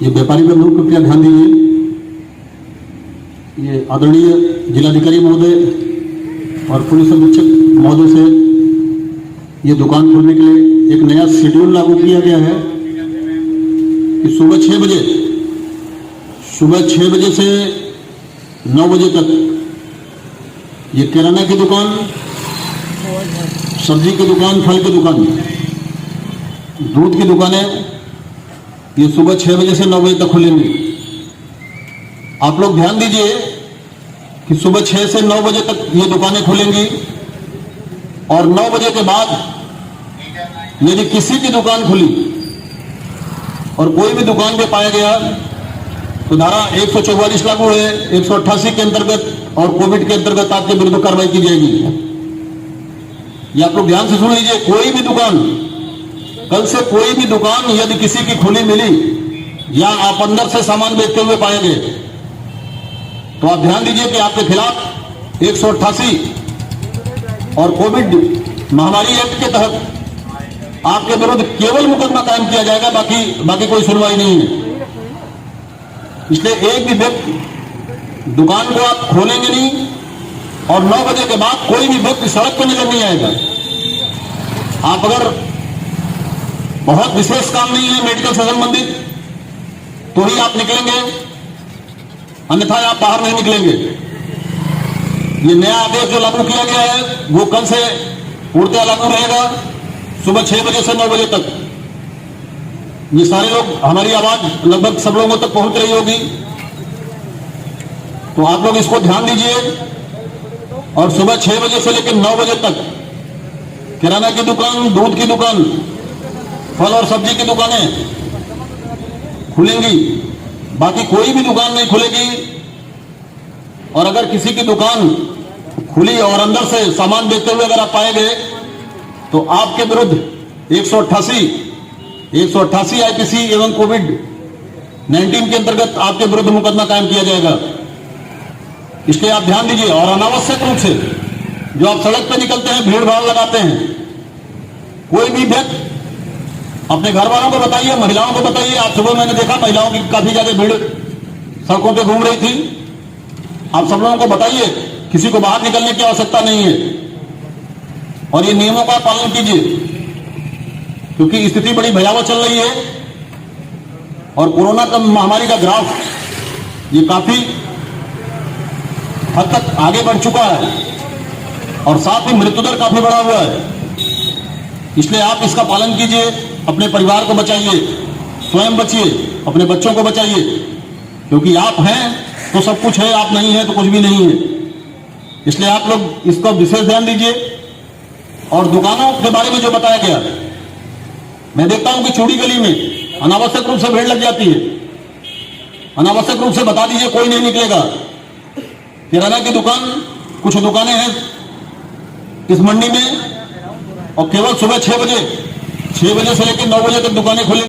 ये व्यापारी बंधु कृपया ध्यान दीजिए। ये आदरणीय जिलाधिकारी महोदय और पुलिस अधीक्षक महोदय से ये दुकान खोलने के लिए एक नया शेड्यूल लागू किया गया है कि सुबह 6 बजे से 9 बजे तक ये किराना की दुकान, सब्जी की दुकान, फल की दुकान, दूध की दुकानें ये सुबह 6 बजे से 9 बजे तक खुलेंगी। आप लोग ध्यान दीजिए कि सुबह 6 से 9 बजे तक ये दुकानें खुलेंगी और 9 बजे के बाद यदि किसी की दुकान खुली और कोई भी दुकान पे पाया गया तो धारा 144 लागू है, 188 के अंतर्गत और कोविड के अंतर्गत आपके विरुद्ध कार्रवाई की जाएगी। ये आप लोग ध्यान से सुन लीजिए। कोई भी दुकान, कल से कोई भी दुकान यदि किसी की खुली मिली या आप अंदर से सामान बेचते हुए पाए गए तो आप ध्यान दीजिए कि आपके खिलाफ 188 और कोविड महामारी एक्ट के तहत आपके विरुद्ध केवल मुकदमा कायम किया जाएगा, बाकी कोई सुनवाई नहीं है। इसलिए एक भी व्यक्ति दुकान को आप खोलेंगे नहीं और 9 बजे के बाद कोई भी व्यक्ति सड़क पर नजर नहीं आएगा। आप अगर बहुत विशेष काम नहीं है मेडिकल से संबंधित तो ही आप निकलेंगे, अन्यथा आप बाहर नहीं निकलेंगे। ये नया आदेश जो लागू किया गया है वो कल से पूर्णतः लागू रहेगा, सुबह 6 बजे से 9 बजे तक। ये सारे लोग, हमारी आवाज लगभग सब लोगों तक पहुंच रही होगी, तो आप लोग इसको ध्यान दीजिए। और सुबह 6 बजे से लेकर 9 बजे तक किराना की दुकान, दूध की दुकान, फल और सब्जी की दुकानें खुलेंगी, बाकी कोई भी दुकान नहीं खुलेगी। और अगर किसी की दुकान खुली और अंदर से सामान बेचते हुए अगर आप पाए गए तो आपके विरुद्ध 188 आईपीसी एवं कोविड-19 के अंतर्गत आपके विरुद्ध मुकदमा कायम किया जाएगा। इसलिए आप ध्यान दीजिए। और अनावश्यक रूप से जो आप सड़क पर निकलते हैं, भीड़ भाड़ लगाते हैं, कोई भी व्यक्ति अपने घर वालों को बताइए, महिलाओं को बताइए। आज सुबह मैंने देखा महिलाओं की काफी ज्यादा भीड़ सड़कों पे घूम रही थी। आप सब लोगों को बताइए, किसी को बाहर निकलने की आवश्यकता नहीं है और ये नियमों का पालन कीजिए, क्योंकि स्थिति बड़ी भयावह चल रही है और कोरोना का महामारी का ग्राफ ये काफी हद तक आगे बढ़ चुका है और साथ ही मृत्यु दर काफी बढ़ा हुआ है। इसलिए आप इसका पालन कीजिए, अपने परिवार को बचाइए, स्वयं बचिए, अपने बच्चों को बचाइए, क्योंकि आप हैं तो सब कुछ है, आप नहीं है तो कुछ भी नहीं है। इसलिए आप लोग इसका विशेष ध्यान दीजिए। और दुकानों के बारे में जो बताया गया, मैं देखता हूं कि चूड़ी गली में अनावश्यक रूप से भीड़ लग जाती है। अनावश्यक रूप से बता दीजिए, कोई नहीं निकलेगा। किराना की दुकान, कुछ दुकानें हैं इस मंडी में और केवल सुबह 6 बजे से लेकर 9 बजे तक दुकानें खुली।